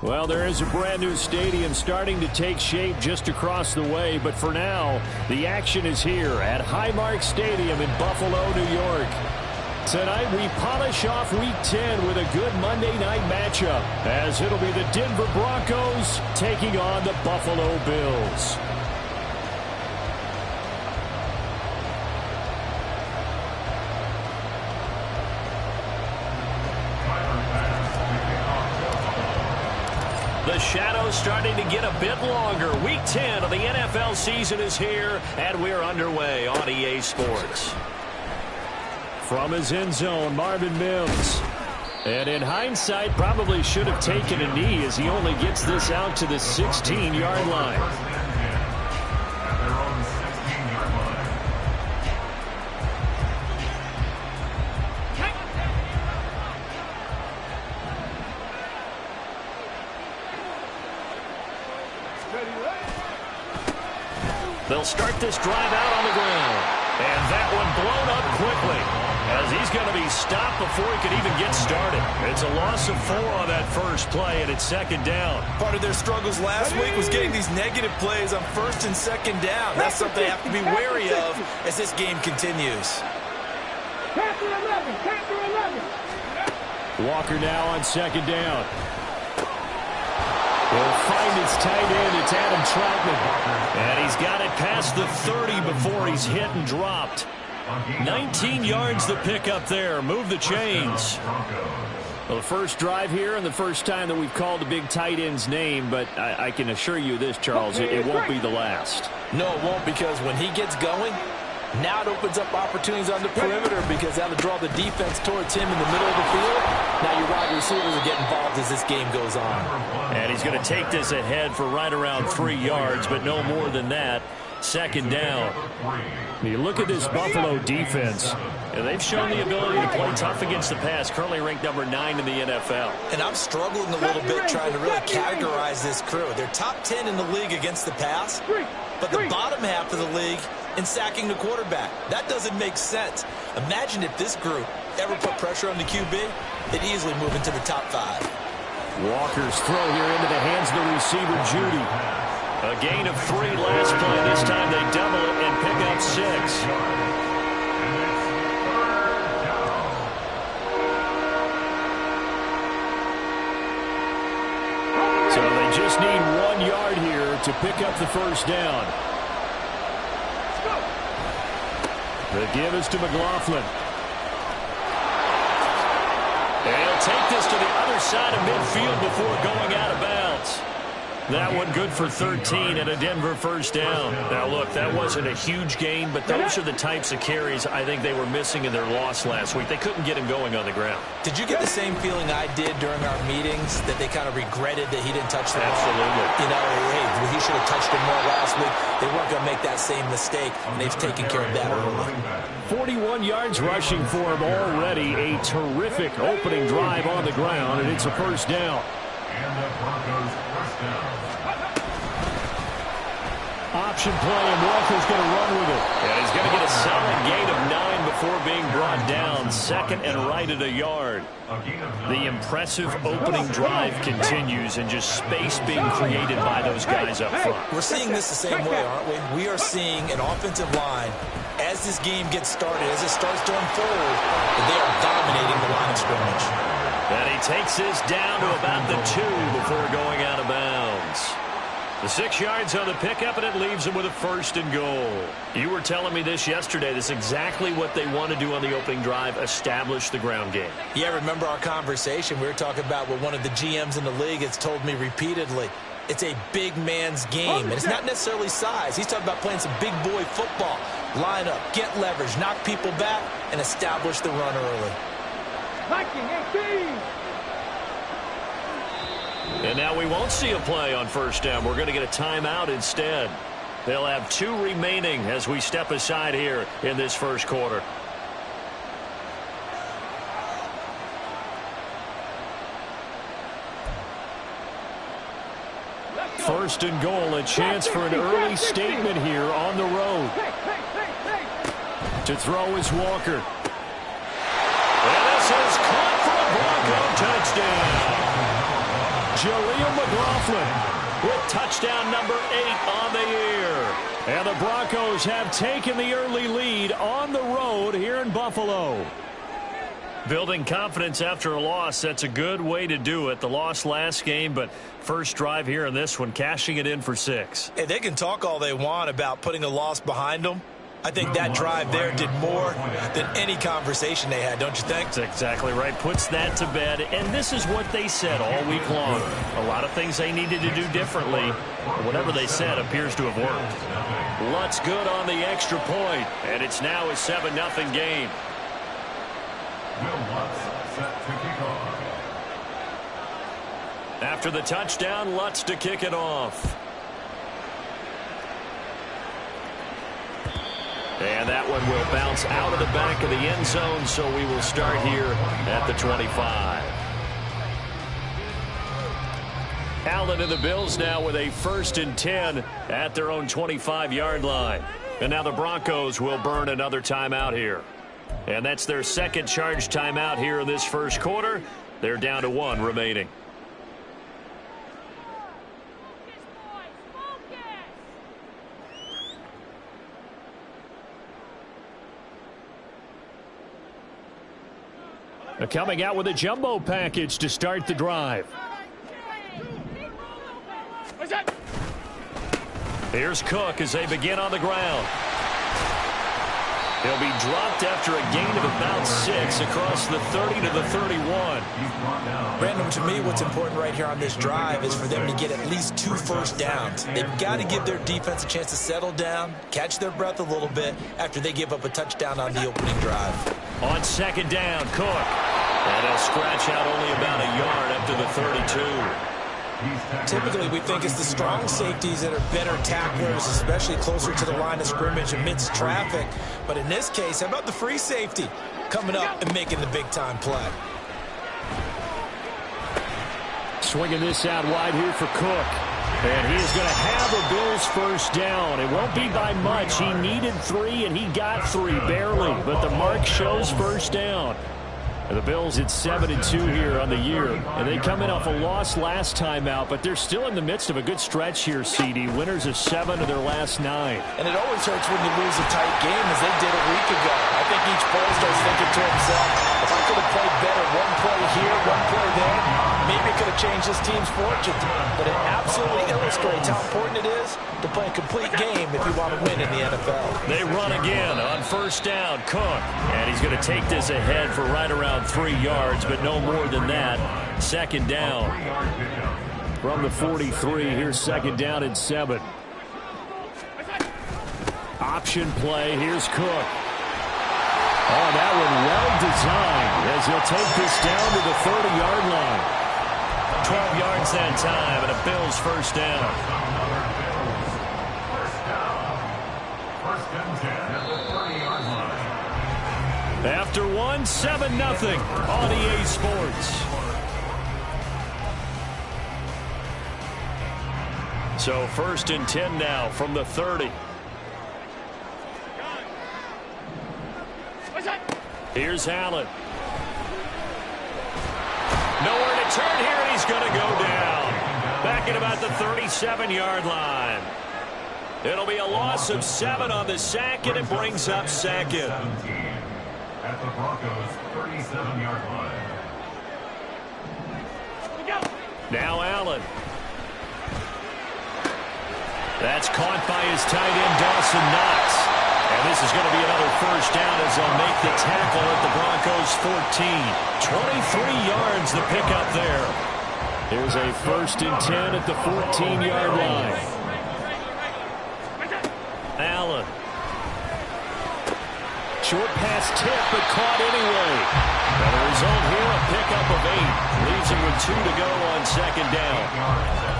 Well, there is a brand new stadium starting to take shape just across the way, but for now, the action is here at Highmark Stadium in Buffalo, New York. Tonight, we polish off Week 10 with a good Monday night matchup, as it'll be the Denver Broncos taking on the Buffalo Bills. The shadow's starting to get a bit longer. Week 10 of the NFL season is here, and we're underway on EA Sports. From his end zone, Marvin Mims. And in hindsight, probably should have taken a knee as he only gets this out to the 16-yard line. They'll start this drive out on the ground. And that one blown up quickly, as he's going to be stopped before he can even get started. It's a loss of 4 on that first play, and it's second down. Part of their struggles last week was getting these negative plays on first and second down. That's something they have to be wary of as this game continues. Walker now on second down. Will find his tight end. It's Adam Troutman. And he's got it past the 30 before he's hit and dropped. 19 yards the pick up there. Move the chains. Well, the first drive here and the first time that we've called the big tight end's name, but I can assure you this, Charles, it won't be the last. No, it won't, because when he gets going, now it opens up opportunities on the perimeter, because that'll draw the defense towards him in the middle of the field. Now your wide receivers will get involved as this game goes on. And he's going to take this ahead for right around 3 yards, but no more than that. Second down. You look at this Buffalo defense, and they've shown the ability to play tough against the pass, currently ranked number 9 in the NFL. And I'm struggling a little bit trying to really categorize this crew. They're top 10 in the league against the pass, but the bottom half of the league in sacking the quarterback. That doesn't make sense. Imagine if this group ever put pressure on the QB, they'd easily move into the top 5. Walker's throw here into the hands of the receiver, Judy. A gain of 3 last play. This time they double it and pick up 6. So they just need 1 yard here to pick up the first down. The give is to McLaughlin. And he'll take this to the other side of midfield before going out of bounds. That one good for 13 and a Denver first down. Now, look, that wasn't a huge gain, but those are the types of carries I think they were missing in their loss last week. They couldn't get him going on the ground. Did you get the same feeling I did during our meetings, that they kind of regretted that he didn't touch the ball? Absolutely. You know, hey, he should have touched it more last week. They weren't going to make that same mistake, and they've taken care of that early. 41 yards rushing for him already. A terrific opening drive on the ground, and it's a first down. And the Broncos first down. Option play, and Walker's going to run with it. And he's going to get a solid gain of 9 before being brought down. Second and right at a yard. The impressive opening drive continues, and just space being created by those guys up front. We're seeing this the same way, aren't we? We are seeing an offensive line, as this game gets started, as it starts to unfold, they are dominating the line of scrimmage. And he takes this down to about the 2 before going out of bounds. The 6 yards on the pickup, and it leaves him with a first and goal. You were telling me this yesterday. This is exactly what they want to do on the opening drive, establish the ground game. Yeah, remember our conversation? We were talking about what one of the GMs in the league has told me repeatedly. It's a big man's game, and it's not necessarily size. He's talking about playing some big boy football. Line up, get leverage, knock people back, and establish the run early. And now we won't see a play on first down. We're going to get a timeout instead. They'll have 2 remaining as we step aside here in this first quarter. First and goal, a chance for an early statement here on the road. To throw is Walker. And this is caught for a Bronco touchdown. Jaleel McLaughlin with touchdown number 8 on the year. And the Broncos have taken the early lead on the road here in Buffalo. Building confidence after a loss, that's a good way to do it. The loss last game, but first drive here in this one, cashing it in for 6. Hey, they can talk all they want about putting a loss behind them. I think that drive there did more than any conversation they had, don't you think? That's exactly right. Puts that to bed. And this is what they said all week long. A lot of things they needed to do differently. Whatever they said appears to have worked. Lutz good on the extra point, and it's now a 7-0 game. Will Lutz set to kick off. After the touchdown, Lutz to kick it off. And that one will bounce out of the back of the end zone, so we will start here at the 25. Allen and the Bills now with a 1st and 10 at their own 25-yard line. And now the Broncos will burn another timeout here. And that's their second charge timeout here in this first quarter. They're down to 1 remaining. Coming out with a jumbo package to start the drive. Here's Cook as they begin on the ground. He'll be dropped after a gain of about 6 across the 30 to the 31. Brandon, to me, what's important right here on this drive is for them to get at least 2 first downs. They've got to give their defense a chance to settle down, catch their breath a little bit after they give up a touchdown on the opening drive. On 2nd down, Cook. And he'll scratch out only about a yard up to the 32. Typically, we think it's the strong safeties that are better tacklers, especially closer to the line of scrimmage amidst traffic. But in this case, how about the free safety coming up and making the big-time play? Swinging this out wide here for Cook. And he is going to have a Bills first down. It won't be by much. He needed 3, and he got 3, barely. But the mark shows first down. And the Bills at 7-2 here on the year. And they come in off a loss last time out, but they're still in the midst of a good stretch here, CD. Winners of 7 of their last 9. And it always hurts when you lose a tight game, as they did a week ago. I think each player starts thinking to himself, if I could have played better one play here, one play there, maybe it could have changed this team's fortune. But it absolutely illustrates how important it is to play a complete game if you want to win in the NFL. They run again on first down, Cook. And he's going to take this ahead for right around 3 yards, but no more than that. 2nd down. From the 43, here's 2nd down and 7. Option play, here's Cook. Oh, that one well designed as he'll take this down to the 30-yard line. 12 yards that time, and a Bills first down. First and 10 at the 30-yard line. After 1, 7-0 on EA Sports. So 1st and 10 now from the 30. Here's Allen. Nowhere to turn here, and he's going to go down. Back at about the 37-yard line. It'll be a loss of 7 on the sack, and it brings up 2nd. At the Broncos' 37-yard line. Now Allen. That's caught by his tight end, Dawson Knox. And this is going to be another first down as they'll make the tackle at the Broncos' 14. 23 yards the pickup there. Here's a 1st and 10 at the 14-yard line. Allen. Short pass tip, but caught anyway. And the result here, a pickup of 8. Leaves him with 2 to go on 2nd down.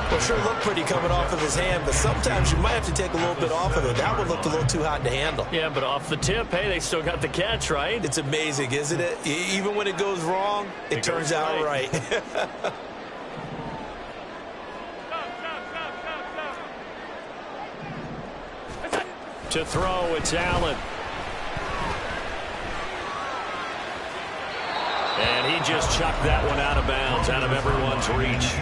Well, sure looked pretty coming off of his hand, but sometimes you might have to take a little bit off of it. That one looked a little too hot to handle. Yeah, but off the tip, hey, they still got the catch, right? It's amazing, isn't it? Even when it goes wrong, it turns out right. To throw, it's Allen. And he just chucked that one out of bounds, out of everyone's reach.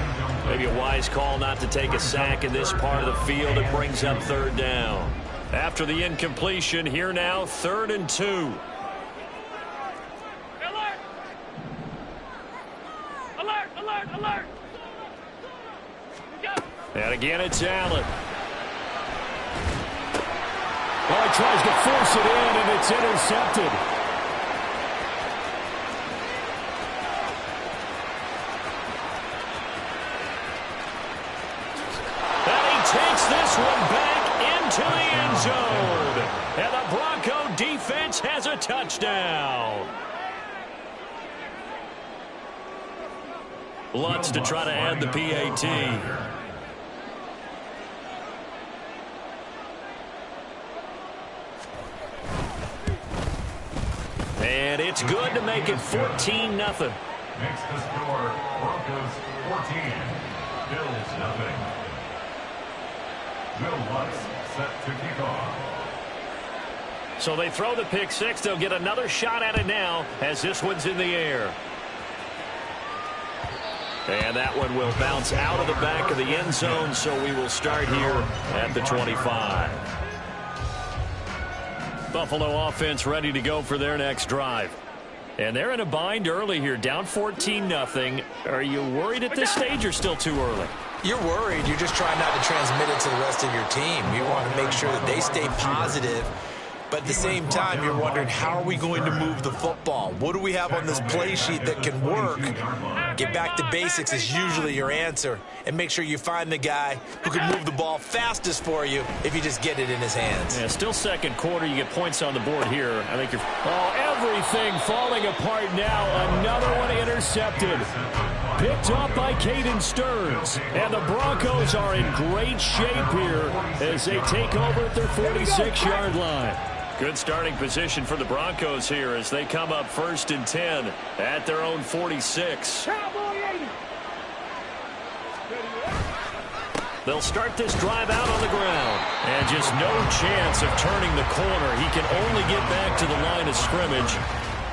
Maybe a wise call not to take a sack in this part of the field. It brings up third down. After the incompletion, here now, 3rd and 2. Alert! Alert! Alert! Alert! And again, it's Allen. Well, he tries to force it in, and it's intercepted. And he takes this one back into the end zone. And the Bronco defense has a touchdown. Lutz to try to add the PAT. And it's good to make it 14-0. Makes the score Broncos 14, Bills 0. Will Lutz set to kick off. So they throw the pick six. They'll get another shot at it now as this one's in the air. And that one will bounce out of the back of the end zone, so we will start here at the 25. Buffalo offense ready to go for their next drive. And they're in a bind early here, down 14-0. Are you worried at this stage or still too early? You're worried. You're just trying not to transmit it to the rest of your team. You want to make sure that they stay positive. But at the same time, you're wondering, how are we going to move the football? What do we have on this play sheet that can work? Get back to basics is usually your answer. And make sure you find the guy who can move the ball fastest for you if you just get it in his hands. Yeah, still second quarter. You get points on the board here. I think you're... Oh, everything falling apart now. Another one intercepted. Picked up by Caden Stearns. And the Broncos are in great shape here as they take over at their 46-yard line. Good starting position for the Broncos here as they come up 1st and 10 at their own 46. They'll start this drive out on the ground. And just no chance of turning the corner. He can only get back to the line of scrimmage.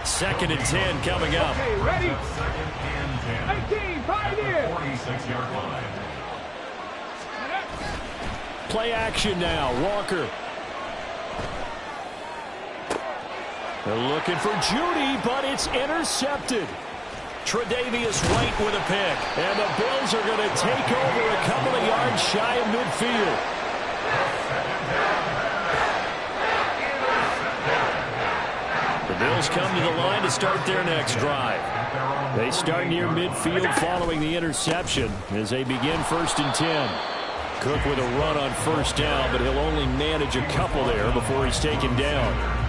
2nd and 10 coming up. Okay, ready? 2nd and 10. 18, 5 years. 46-yard line. Play action now. Walker. They're looking for Judy, but it's intercepted. Tre'Davious White with a pick. And the Bills are going to take over a couple of yards shy of midfield. The Bills come to the line to start their next drive. They start near midfield following the interception as they begin 1st and 10. Cook with a run on 1st down, but he'll only manage a couple there before he's taken down.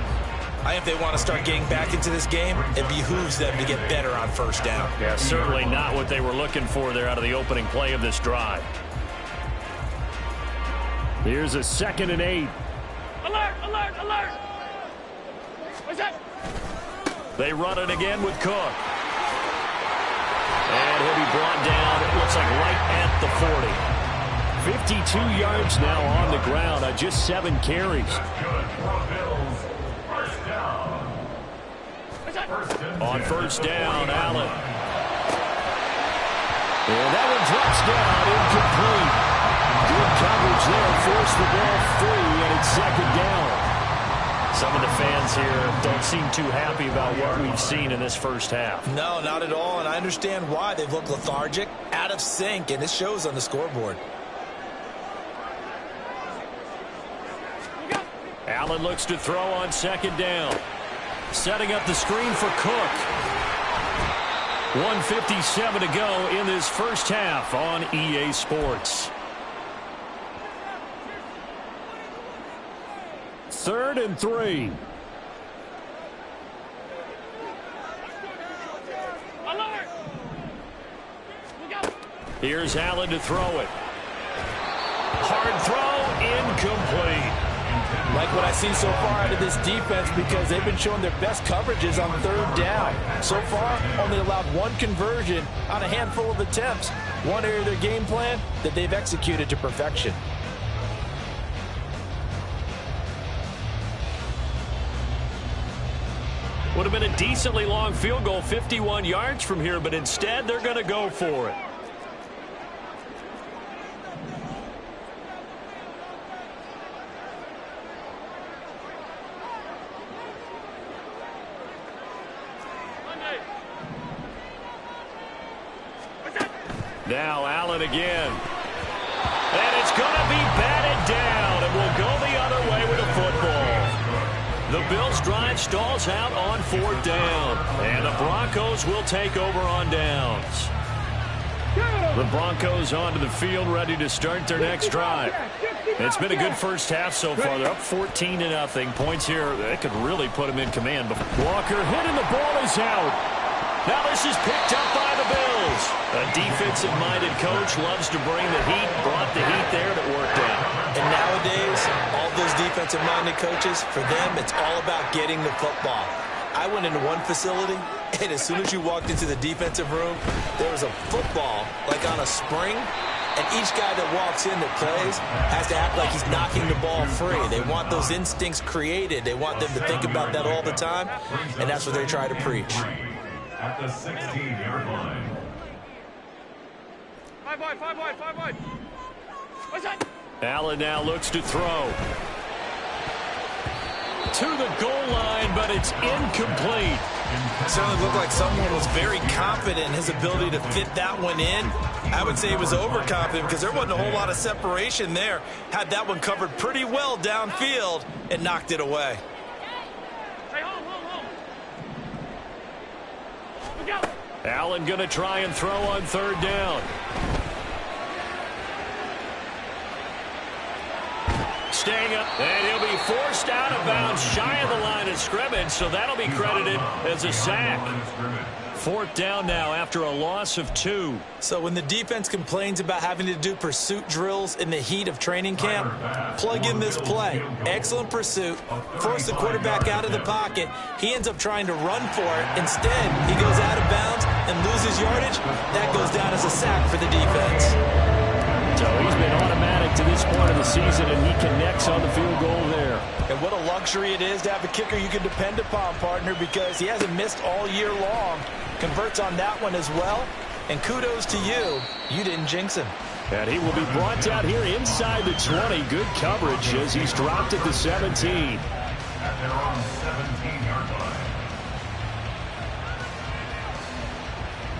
If they want to start getting back into this game, it behooves them to get better on 1st down. Yeah, certainly not what they were looking for there out of the opening play of this drive. Here's a 2nd and 8. Alert, alert, alert. What's that? They run it again with Cook. And he'll be brought down, it looks like right at the 40. 52 yards now on the ground on just 7 carries. Good for Bills. First down. On 1st down, Allen. And that one drops down, incomplete. Good coverage there, forced the ball free, and it's 2nd down. Some of the fans here don't seem too happy about what we've seen in this first half. No, not at all, and I understand why. They've looked lethargic, out of sync, and it shows on the scoreboard. Allen looks to throw on 2nd down. Setting up the screen for Cook. 1:57 to go in this first half on EA Sports. 3rd and 3. Alert. Here's Allen to throw it. Hard throw, incomplete. Like what I've seen so far out of this defense, because they've been showing their best coverages on 3rd down. So far, only allowed 1 conversion on a handful of attempts. One area of their game plan that they've executed to perfection. Would have been a decently long field goal, 51 yards from here, but instead they're going to go for it. Now Allen again. And it's going to be batted down, and we'll go the other way with a football. The Bills' drive stalls out on 4th down, and the Broncos will take over on downs. The Broncos onto the field, ready to start their next drive. It's been a good first half so far. They're up 14-0. Points here, they could really put them in command. Walker hit and the ball is out. Now this is picked up by the Bills. A defensive-minded coach loves to bring the heat, brought the heat there, and it worked out. And nowadays, all those defensive-minded coaches, for them, it's all about getting the football. I went into one facility, and as soon as you walked into the defensive room, there was a football, like on a spring, and each guy that walks in that plays has to act like he's knocking the ball free. They want those instincts created. They want them to think about that all the time, and that's what they try to preach. At the 16-yard line. 5 wide. What's that? Allen now looks to throw. To the goal line, but it's incomplete. It certainly looked like someone was very confident in his ability to fit that one in. I would say he was overconfident because there wasn't a whole lot of separation there. Had that one covered pretty well downfield and knocked it away. Hey, hold. Look out. Allen going to try and throw on 3rd down. Staying up, and he'll be forced out of bounds shy of the line of scrimmage, so that'll be credited as a sack. 4th down now after a loss of 2. So when the defense complains about having to do pursuit drills in the heat of training camp, plug in this play. Excellent pursuit. Force the quarterback out of the pocket. He ends up trying to run for it. Instead, he goes out of bounds and loses yardage. That goes down as a sack for the defense. So he's been automatic to this point of the season, and he connects on the field goal there. And what a luxury it is to have a kicker you can depend upon, partner, because he hasn't missed all year long. Converts on that one as well. And kudos to you. You didn't jinx him. And he will be brought out here inside the 20. Good coverage as he's dropped at the 17. At their own 17-yard line.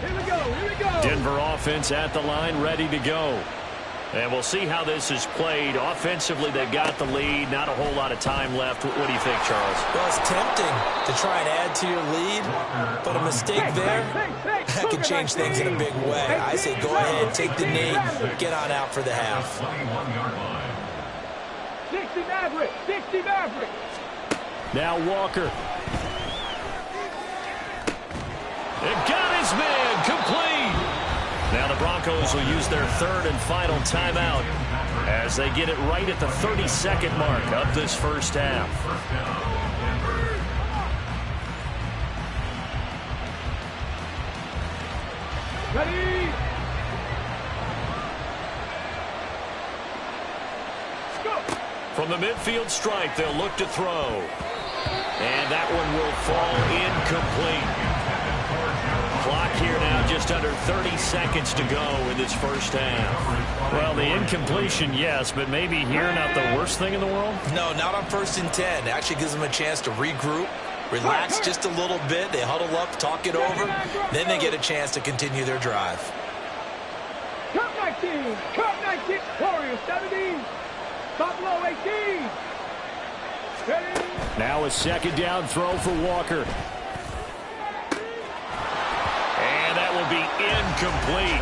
Here we go. Denver offense at the line, ready to go. And we'll see how this is played. Offensively, they've got the lead. Not a whole lot of time left. What do you think, Charles? Well, it's tempting to try and add to your lead, but a mistake there, that can change things in a big way. I say go ahead, take the knee, get on out for the half. 21-yard line. 60 Maverick. Now Walker. It got his man complete. Now the Broncos will use their 3rd and final timeout as they get it right at the 32nd mark of this first half. Ready. Go. From the midfield stripe, they'll look to throw. And that one will fall incomplete. Clock here now, just under 30 seconds to go in this first half. Well, the incompletion, yes, but maybe here not the worst thing in the world? No, not on 1st and 10. It actually gives them a chance to regroup, relax just a little bit. They huddle up, talk it over. Then they get a chance to continue their drive. Cup 19, Warriors 17, Buffalo 18. Ready. Now a 2nd down throw for Walker. And that will be incomplete.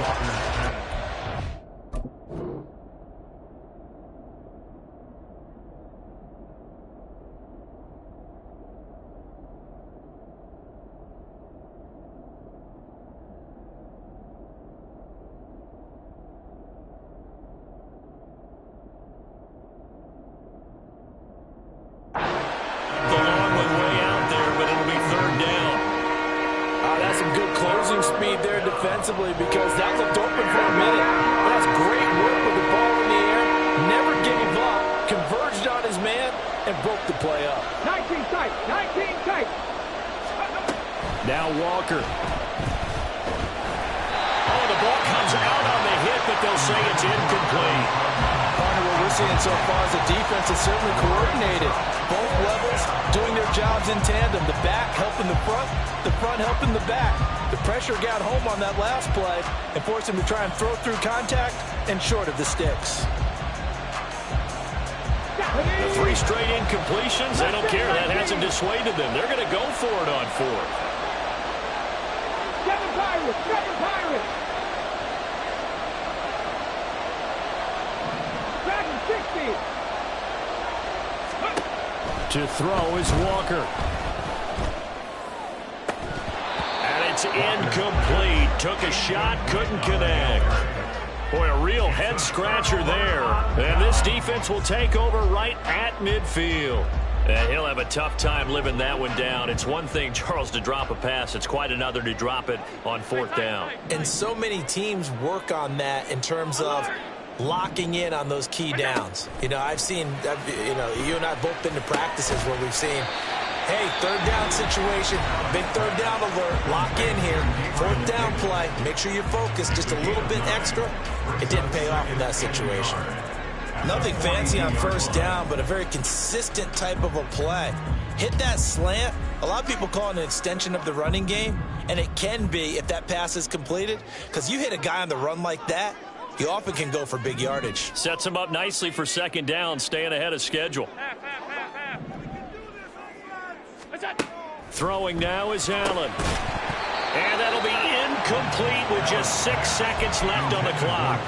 Because that looked open for a minute. That's great work with the ball in the air. Never gave up. Converged on his man and broke the play up. 19 tight. Now Walker. Oh, the ball comes out on the hit, but they'll say it's incomplete. Partner, what we're seeing so far is the defense is certainly coordinated. Both levels doing their jobs in tandem. The back helping the front helping the back. The pressure got home on that last play and forced him to try and throw through contact and short of the sticks. The 3 straight incompletions, they don't care. That hasn't dissuaded them. They're going to go for it on 4th. Seven Pirates. Back in 60. To throw is Walker. And it's incomplete. Took a shot, couldn't connect. Boy, a real head-scratcher there. And this defense will take over right at midfield. And he'll have a tough time living that one down. It's one thing, Charles, to drop a pass. It's quite another to drop it on 4th down. And so many teams work on that in terms of locking in on those key downs. You know, I've seen, you and I have both been to practices where we've seen, hey, 3rd down situation, big 3rd down alert, lock in here, 4th down play, make sure you're focused just a little bit extra. It didn't pay off in that situation. Nothing fancy on 1st down, but a very consistent type of a play. Hit that slant. A lot of people call it an extension of the running game, and it can be if that pass is completed, because you hit a guy on the run like that, you often can go for big yardage. Sets him up nicely for 2nd down, staying ahead of schedule. Throwing now is Allen. And that'll be incomplete with just 6 seconds left on the clock.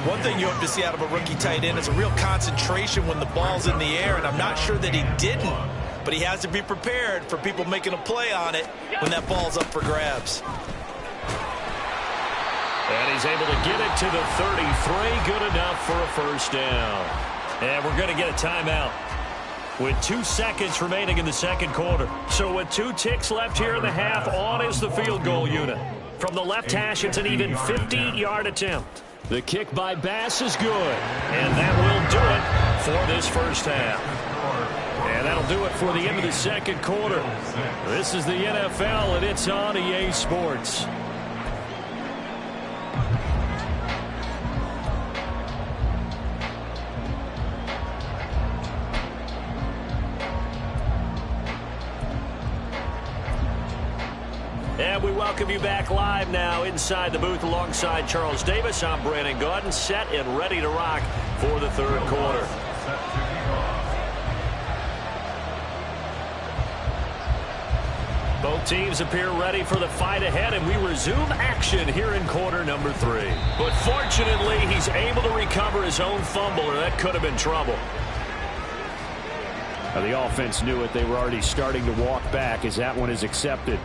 One thing you hope to see out of a rookie tight end is a real concentration when the ball's in the air, and I'm not sure that he didn't, but he has to be prepared for people making a play on it when that ball's up for grabs. And he's able to get it to the 33, good enough for a 1st down. And we're going to get a timeout with 2 seconds remaining in the 2nd quarter. So with 2 ticks left here in the half, on is the field goal unit. From the left hash, it's an even 50-yard attempt. The kick by Bass is good. And that will do it for this 1st half. And that'll do it for the end of the 2nd quarter. This is the NFL, and it's on EA Sports. And we welcome you back live now inside the booth alongside Charles Davis. I'm Brandon Gaudin, set and ready to rock for the 3rd quarter. Both teams appear ready for the fight ahead, and we resume action here in quarter number 3. But fortunately, he's able to recover his own fumble, or that could have been trouble. Now, the offense knew it. They were already starting to walk back as that one is accepted.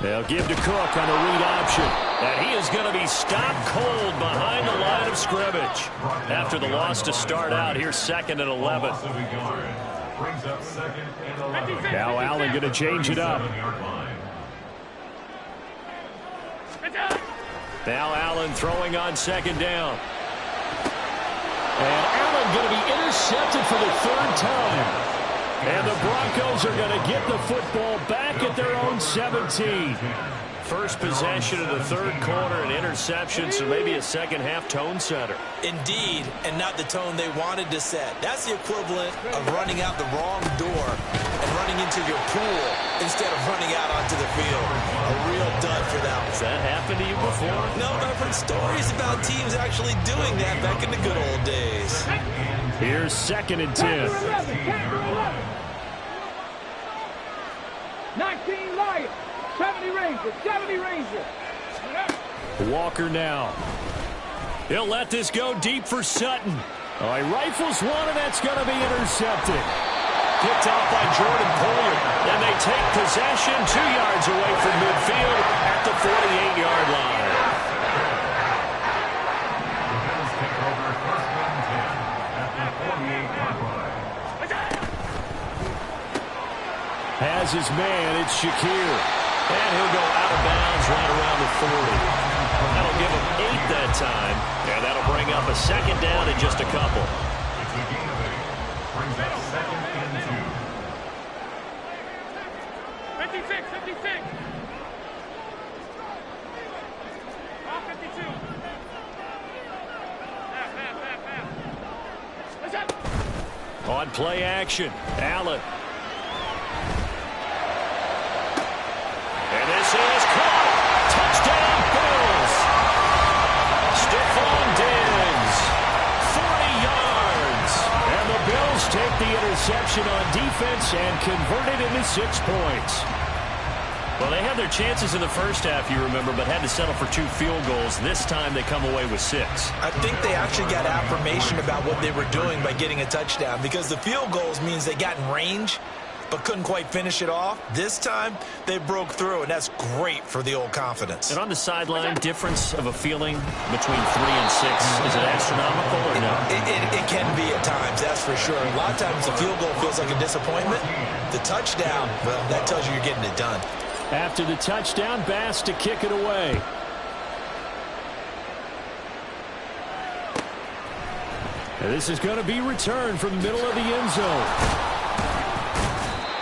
They'll give to Cook on the read option. And he is going to be stopped cold behind the line of scrimmage. After the loss to start out, here's 2nd and 11. Now Allen going to change it up. Now Allen throwing on 2nd down. And Allen going to be intercepted for the 3rd time. And the Broncos are going to get the football back at their own 17. First possession of the 3rd quarter, an interception, so maybe a 2nd half tone setter. Indeed, and not the tone they wanted to set. That's the equivalent of running out the wrong door and running into your pool instead of running out onto the field. A real dud for that one. Has that happened to you before? No, but I've heard stories about teams actually doing that back in the good old days. Here's 2nd and 10. 19 Lions, 70 Rangers, 70 Rangers. Walker now. He'll let this go deep for Sutton. Oh, he rifles one, and that's going to be intercepted. Picked off by Jordan Poyer. And they take possession 2 yards away from midfield at the 48-yard line. Has his man, it's Shakir. And he'll go out of bounds right around the 40. That'll give them 8 that time, and that'll bring up a second down in just a couple. It's a gain of 8. Brings up second and 2. 56, 56. All 52. On play action, Allen. And this is caught. Touchdown, Bills. Stephon Diggs, 40 yards. And the Bills take the interception on defense and convert it into 6 points. Well, they had their chances in the first half, you remember, but had to settle for 2 field goals. This time they come away with 6. I think they actually got affirmation about what they were doing by getting a touchdown, because the field goals means they got in range but couldn't quite finish it off. This time they broke through, and that's great for the old confidence. And on the sideline, difference of a feeling between 3 and 6, is it astronomical or no? It can be at times, that's for sure. A lot of times the field goal feels like a disappointment. The touchdown, well, that tells you you're getting it done. After the touchdown, Bass to kick it away. And this is going to be returned from the middle of the end zone.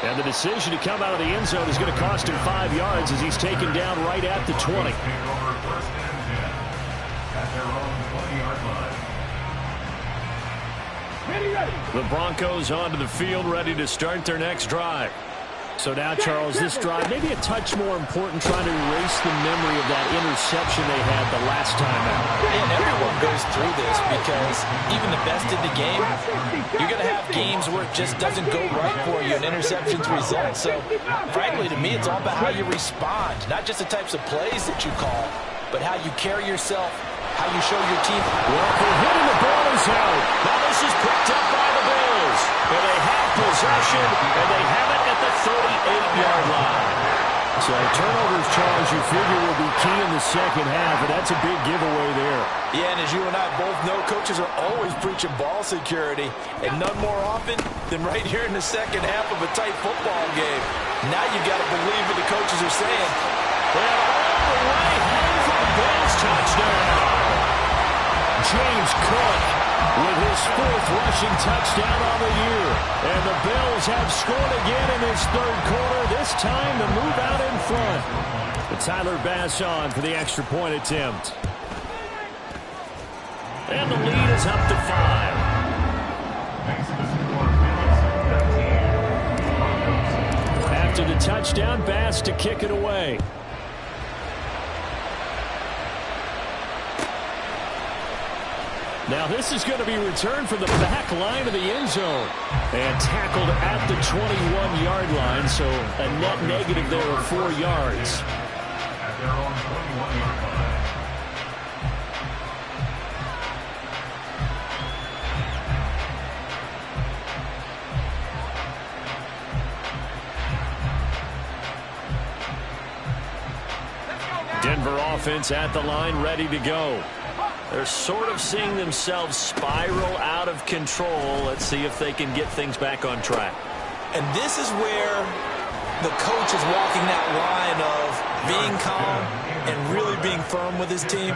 And the decision to come out of the end zone is going to cost him 5 yards as he's taken down right at the 20. First and 10 at their own 20-yard line. The Broncos onto the field, ready to start their next drive. So now, Charles, this drive maybe a touch more important, trying to erase the memory of that interception they had the last time out. And everyone goes through this because even the best in the game, you're going to have games where it just doesn't go right for you, and interceptions result. So, frankly, to me, it's all about how you respond, not just the types of plays that you call, but how you carry yourself, how you show your team. Walker hitting the ball is out. Now this is picked up by the Bills. And they have possession, and they have it at the 38-yard line. So turnovers, Charles, you figure will be key in the second half, and that's a big giveaway there. Yeah, and as you and I both know, coaches are always preaching ball security, and none more often than right here in the second half of a tight football game. Now you've got to believe what the coaches are saying. And all the way home for the Bills touchdown. James Cook with his 4th rushing touchdown on the year. And the Bills have scored again in this 3rd quarter, this time to move out in front. But Tyler Bass on for the extra point attempt. And the lead is up to 5. Thanks to the score, Bills 13. After the touchdown, Bass to kick it away. Now this is going to be returned from the back line of the end zone. And tackled at the 21-yard line, so a net negative there of 4 yards. At their own 21-yard line. Denver offense at the line, ready to go. They're sort of seeing themselves spiral out of control. Let's see if they can get things back on track. And this is where the coach is walking that line of being calm and really being firm with his team.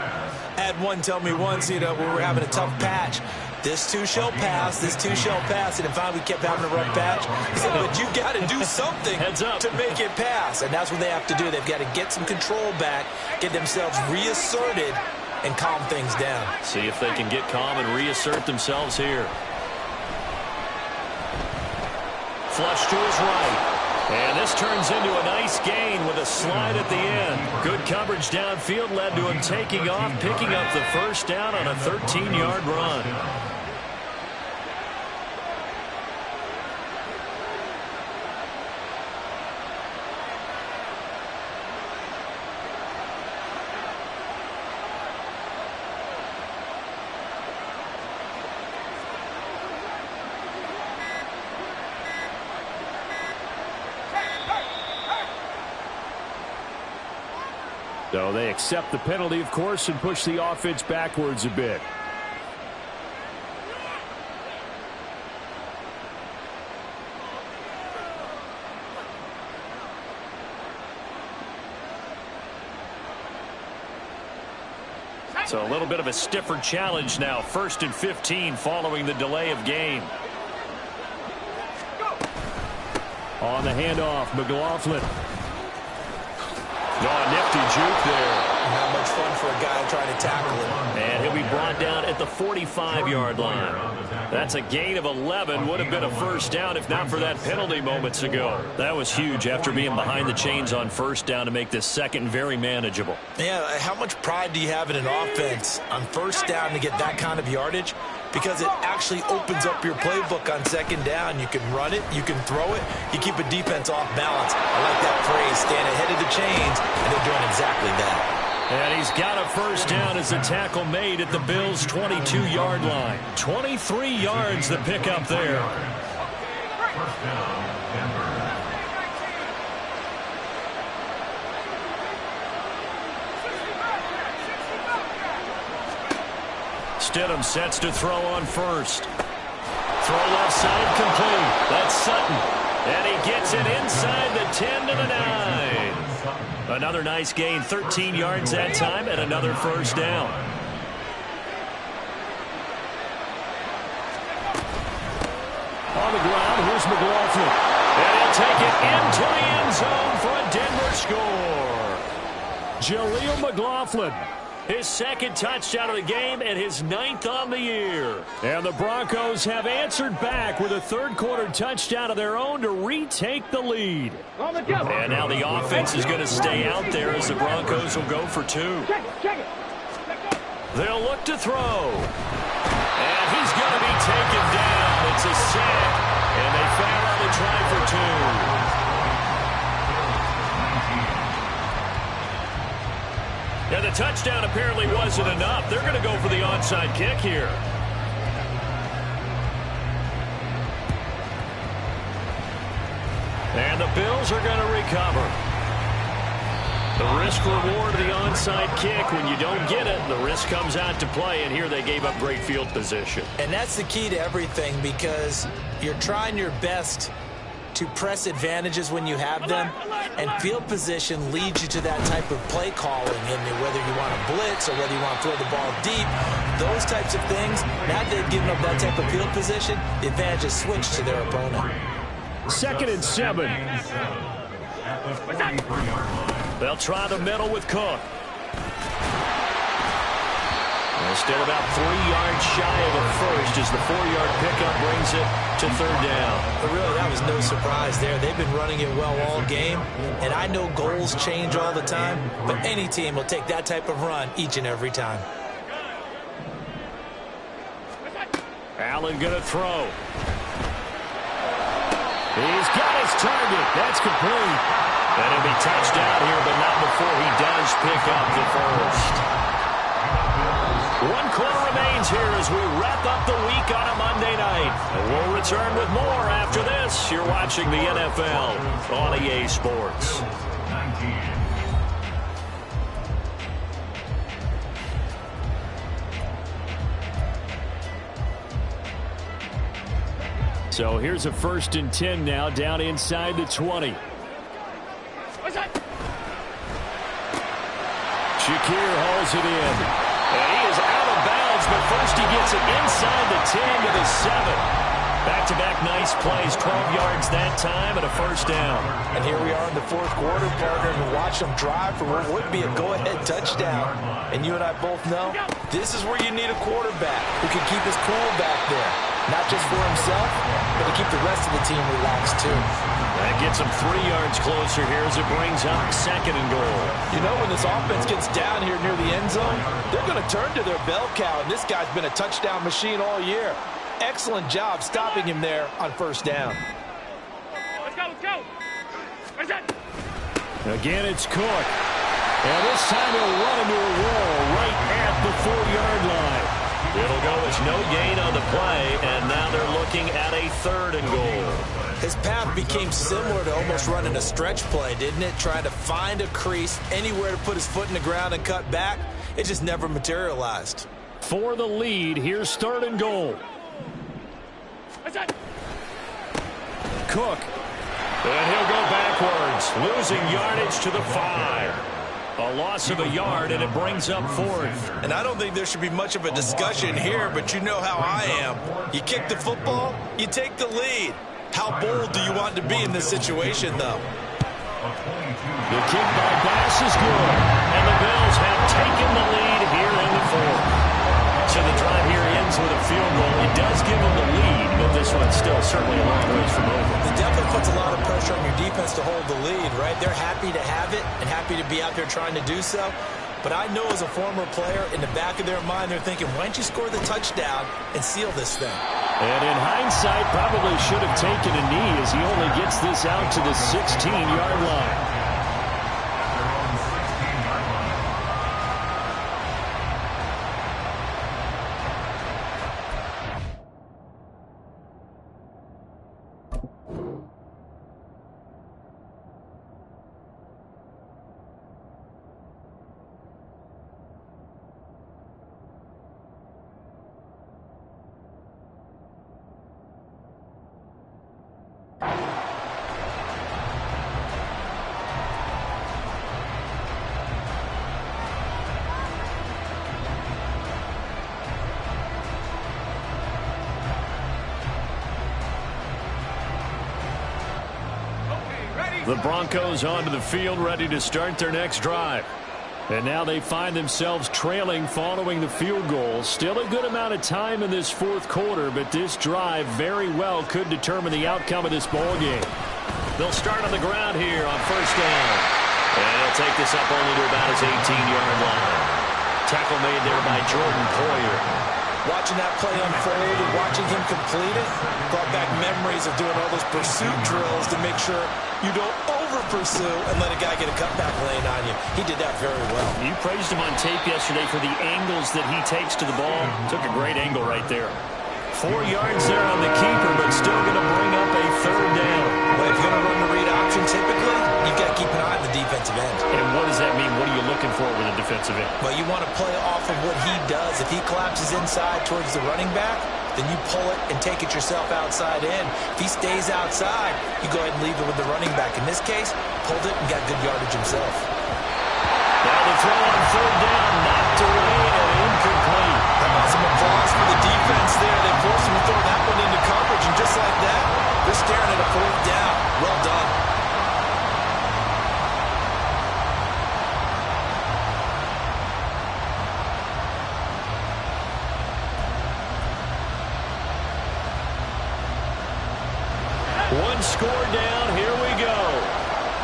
I had one tell me once, we were having a tough patch. This too shall pass, this too shall pass. And finally we kept having a rough patch. He said, but you got to do something to make it pass. And that's what they have to do. They've got to get some control back, get themselves reasserted, and calm things down. See if they can get calm and reassert themselves here. Flush to his right. And this turns into a nice gain with a slide at the end. Good coverage downfield led to him taking off, picking up the first down on a 13-yard run. So they accept the penalty, of course, and push the offense backwards a bit. So a little bit of a stiffer challenge now. 1st and 15 following the delay of game. On the handoff, McLaughlin. Oh, nifty juke there. Not much fun for a guy trying to tackle him. And he'll be brought down at the 45-yard line. That's a gain of 11. Would have been a first down if not for that penalty moments ago. That was huge after being behind the chains on first down to make this second very manageable. Yeah, how much pride do you have in an offense on first down to get that kind of yardage? Because it actually opens up your playbook on second down. You can run it, you can throw it, you keep a defense off balance. I like that phrase, staying ahead of the chains, and they're doing exactly that. And he's got a first down as the tackle made at the Bills' 22-yard line. 23 yards the pickup there. First down, Denver. Stidham sets to throw on first. Throw left side complete. That's Sutton. And he gets it inside the 10 to the 9. Another nice gain, 13 yards that time, and another first down. On the ground, here's McLaughlin. And he'll take it into the end zone for a Denver score. Jaleel McLaughlin. His second touchdown of the game and his 9th on the year. And the Broncos have answered back with a third-quarter touchdown of their own to retake the lead. And now the offense is going to stay out there as the Broncos will go for 2. They'll look to throw. And he's going to be taken down. It's a sack, and they foul on the try for 2. And the touchdown apparently wasn't enough. They're going to go for the onside kick here. And the Bills are going to recover. The risk reward of the onside kick. When you don't get it, the risk comes out to play. And here they gave up great field position. And that's the key to everything, because you're trying your best to press advantages when you have them, and field position leads you to that type of play calling, and whether you want to blitz or whether you want to throw the ball deep, those types of things. Now that they've given up that type of field position, the advantage is switched to their opponent. 2nd and 7. They'll try the middle with Cook. They're still about 3 yards shy of a first as the 4-yard pickup brings it to 3rd down. But really, that was no surprise there. They've been running it well all game, and I know goals change all the time, but any team will take that type of run each and every time. Allen going to throw. He's got his target. That's complete. And he'll be touched out here, but not before he does pick up the first. 1 quarter remains here as we wrap up the week on a Monday night. And we'll return with more after this. You're watching the NFL on EA Sports. 19. So here's a 1st and 10 now, down inside the 20. Shakir hauls it in. And he is out of bounds, but first he gets it inside the 10 to the 7. Back-to-back nice plays, 12 yards that time and a first down. And here we are in the 4th quarter, partner, and watch them drive for what would be a go-ahead touchdown. And you and I both know this is where you need a quarterback who can keep his cool back there. Not just for himself, but to keep the rest of the team relaxed too. That gets him 3 yards closer here as it brings up 2nd and goal. You know, when this offense gets down here near the end zone, they're going to turn to their bell cow, and this guy's been a touchdown machine all year. Excellent job stopping him there on first down. Let's go, let's go. Where's that? Again, it's Cook. And this time he'll run into a wall right at the 4-yard line. It'll go as no gain on the play, and now they're looking at a 3rd and goal. His path became similar to almost running a stretch play, didn't it? Trying to find a crease, anywhere to put his foot in the ground and cut back. It just never materialized. For the lead, here's 3rd and goal. Cook. And he'll go backwards, losing yardage to the 5. A loss of a yard, and it brings up fourth. And I don't think there should be much of a discussion here, but you know how I am. You kick the football, you take the lead. How bold do you want to be in this situation, though? The kick by Bass is good, and the Bills have taken the lead here in the fourth. So the drive here ends with a field goal. It does give them the lead, but this one's still certainly a long ways from over. It definitely puts a lot of pressure on your defense to hold the lead, right? They're happy to have it and happy to be out there trying to do so. But I know as a former player, in the back of their mind, they're thinking, why don't you score the touchdown and seal this thing? And in hindsight, probably should have taken a knee as he only gets this out to the 16-yard line. The Broncos onto the field, ready to start their next drive. And now they find themselves trailing following the field goal. Still a good amount of time in this fourth quarter, but this drive very well could determine the outcome of this ball game. They'll start on the ground here on first down. And he'll take this up only to about his 18-yard line. Tackle made there by Jordan Poyer. Watching that play unfold and watching him complete it brought back memories of doing all those pursuit drills to make sure you don't over-pursue and let a guy get a cutback lane on you. He did that very well. You praised him on tape yesterday for the angles that he takes to the ball. Took a great angle right there. 4 yards there on the keeper, but still going to bring up a third down. Well, if you're going to run the read option, typically, you've got to keep an eye on the defensive end. And what does that mean? What are you looking for with a defensive end? Well, you want to play off of what he does. If he collapses inside towards the running back, then you pull it and take it yourself outside in. If he stays outside, you go ahead and leave it with the running back. In this case, pulled it and got good yardage himself. Now the throw on third down, knocked away and incomplete. How about some applause for the defense there? They forced him to throw that one into coverage, and just like that, they're staring at a fourth down. Well done. One score down. Here we go.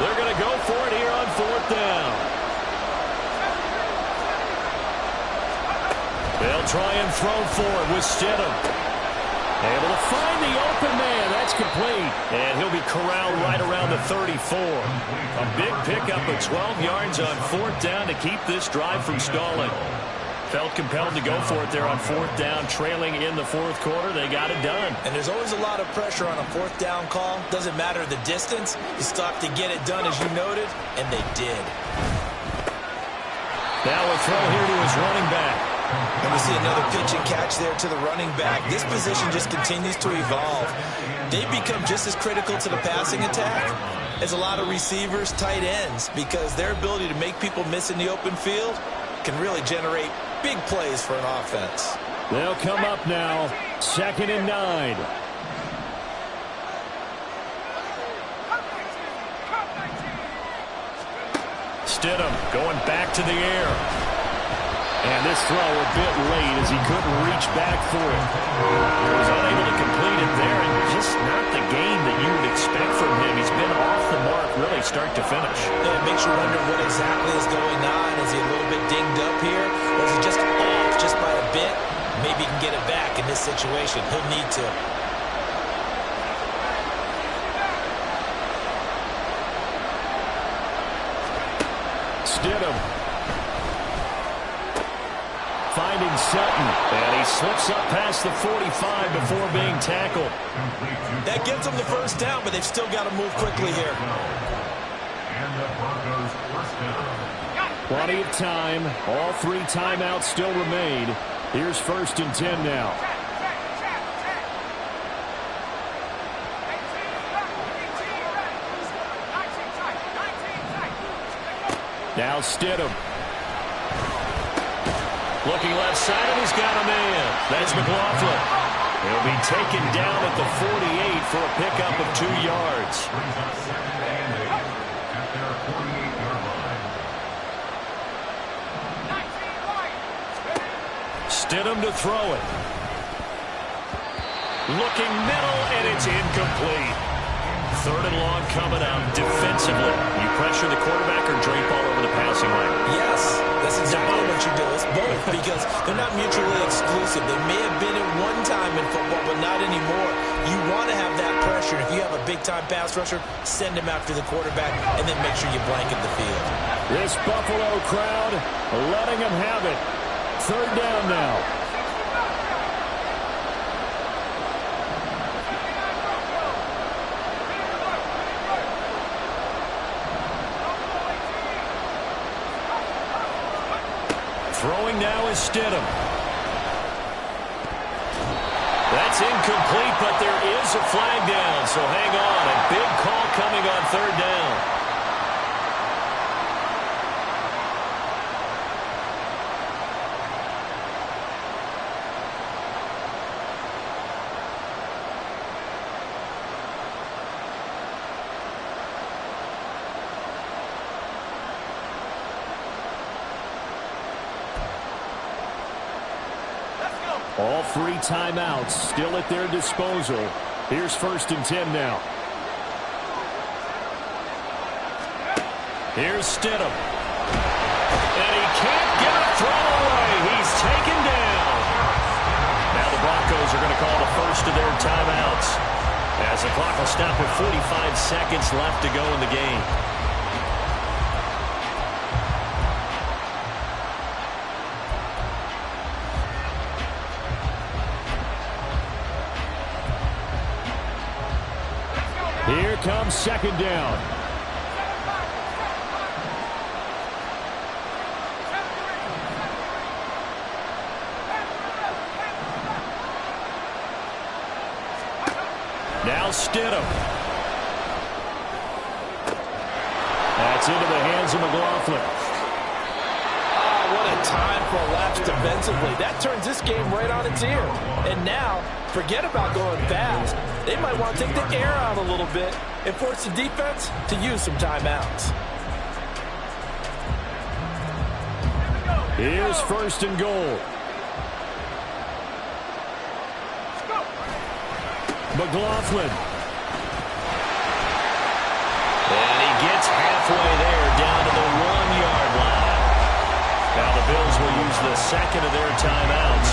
They're going to go for it here on fourth down. They'll try and throw for it with Stidham. Able to find the open man. That's complete. And he'll be corralled right around the 34. A big pickup of 12 yards on fourth down to keep this drive from stalling. Felt compelled to go for it there on fourth down, trailing in the fourth quarter. They got it done. And there's always a lot of pressure on a fourth down call. Doesn't matter the distance. You still have to get it done, as you noted, and they did. Now a throw here to his running back. And we see another pitch and catch there to the running back. This position just continues to evolve. They become just as critical to the passing attack as a lot of receivers, tight ends, because their ability to make people miss in the open field can really generate big plays for an offense. They'll come up now, 2nd and 9. Stidham going back to the air. And this throw a bit late as he couldn't reach back for it. He was unable to complete it there, and just not the game that you would expect from him. He's been off the mark really start to finish. Yeah, it makes you wonder what exactly is going on. Is he a little bit dinged up here? Or is he just off just by a bit? Maybe he can get it back in this situation. He'll need to. Stidham finding Sutton, and he slips up past the 45 before being tackled. That gives them the first down, but they've still got to move quickly here. And the Broncos first down. Plenty of time. All 3 timeouts still remain. Here's 1st and 10 now. Now Stidham. Looking left side, and he's got a man. That's McLaughlin. He'll be taken down at the 48 for a pickup of 2 yards. Stidham to throw it. Looking middle, and it's incomplete. 3rd and long coming up defensively. You pressure the quarterback or drape all over the passing lane? Yes, that's exactly what you do. It's both because they're not mutually exclusive. They may have been at one time in football, but not anymore. You want to have that pressure. If you have a big-time pass rusher, send him after the quarterback, and then make sure you blanket the field. This Buffalo crowd letting them have it. 3rd down now. Throwing now is Stidham. That's incomplete, but there is a flag down, so hang on. A big call coming on 3rd down. All 3 timeouts still at their disposal. Here's 1st and 10 now. Here's Stidham. And he can't get a throw away. He's taken down. Now the Broncos are going to call the first of their timeouts, as the clock will stop with 45 seconds left to go in the game. Here comes 2nd down. Now Stidham. That's into the hands of McLaughlin. Oh, what a time for a lapse defensively. That turns this game right on its ear. And now, forget about going fast. They might want to take the air out a little bit and force the defense to use some timeouts. Here's 1st and goal. McLaughlin. And he gets halfway there, down to the 1-yard line. Now the Bills will use the 2nd of their timeouts.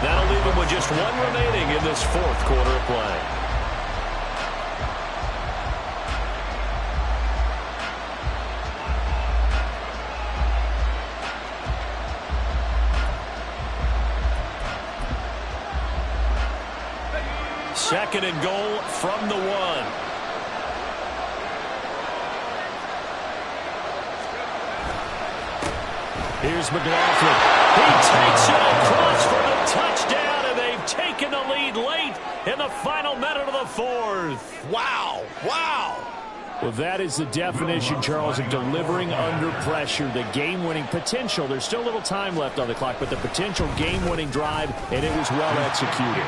That'll leave them with just 1 remaining in this 4th quarter of play. Second and goal from the 1. Here's McLaughlin. He takes it across for the touchdown, and they've taken the lead late in the final minute of the 4th. Wow. Wow. Well, that is the definition, Charles, of delivering under pressure. The game-winning potential. There's still a little time left on the clock, but the potential game-winning drive, and it was well executed.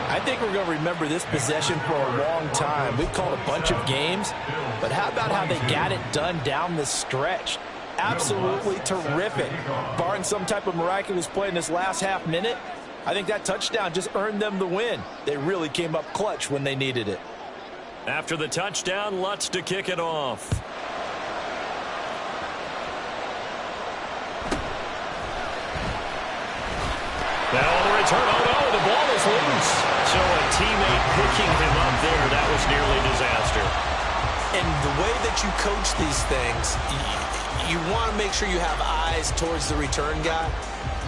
I think we're going to remember this possession for a long time. We've called a bunch of games, but how about how they got it done down the stretch? Absolutely terrific. Barring some type of miraculous play in this last half minute, I think that touchdown just earned them the win. They really came up clutch when they needed it. After the touchdown, Lutz to kick it off. Now on the return, oh no, the ball is loose. So a teammate picking him up there, that was nearly a disaster. And the way that you coach these things, you want to make sure you have eyes towards the return guy,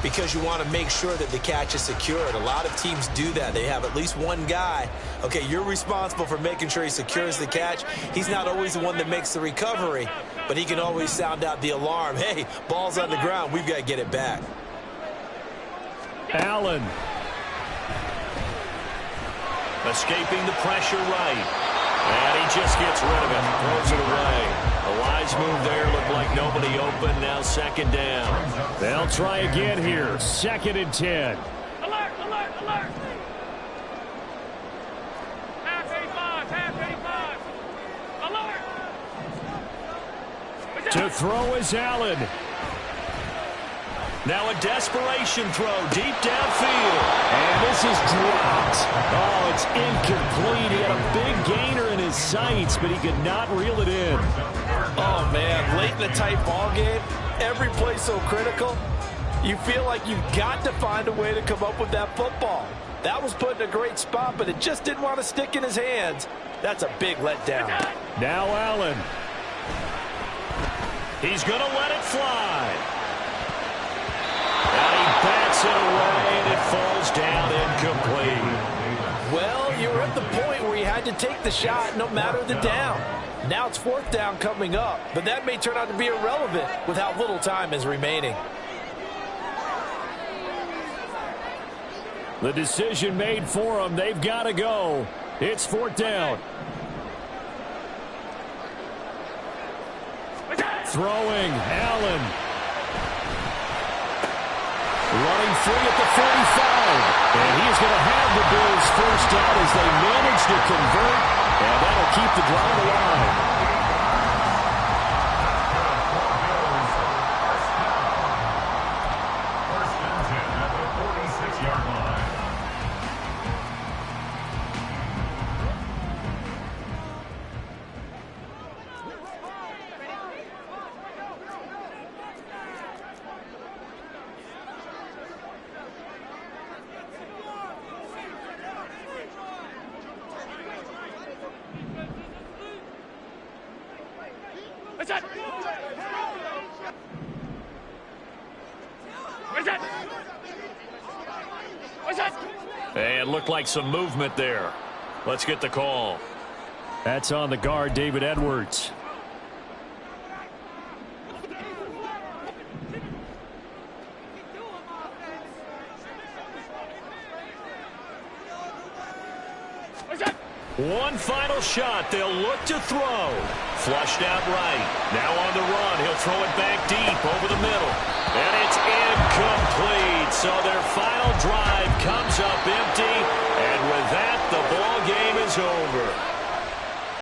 because you want to make sure that the catch is secured. A lot of teams do that. They have at least one guy. Okay, you're responsible for making sure he secures the catch. He's not always the one that makes the recovery, but he can always sound out the alarm. Hey, ball's on the ground. We've got to get it back. Allen. Escaping the pressure right. And he just gets rid of it. Throws it away. A wise move there. Looked like like nobody open. Now 2nd down. They'll try again here. 2nd and 10. Alert, alert, alert. Half 85, half 85. Alert. To throw is Allen. Now a desperation throw deep downfield. And this is dropped. Oh, it's incomplete. He had a big gainer in his sights, but he could not reel it in. Oh, man, late in the tight ball game, every play so critical, you feel like you've got to find a way to come up with that football. That was put in a great spot, but it just didn't want to stick in his hands. That's a big letdown. Now Allen. He's going to let it fly. And he bats it away, and it falls down incomplete. Well, you were at the point where you had to take the shot no matter the down. Now it's 4th down coming up, but that may turn out to be irrelevant with how little time is remaining. The decision made for them. They've got to go. It's 4th down. Throwing, Allen. Running free at the 45. And he's going to have the Bills 1st down as they manage to convert. And that'll keep the drive alive. And looked like some movement there. Let's get the call. That's on the guard, David Edwards. One final shot. They'll look to throw. Flushed out right. Now on the run. He'll throw it back deep over the middle. And it's incomplete. So their final drive comes up empty. And with that, the ball game is over.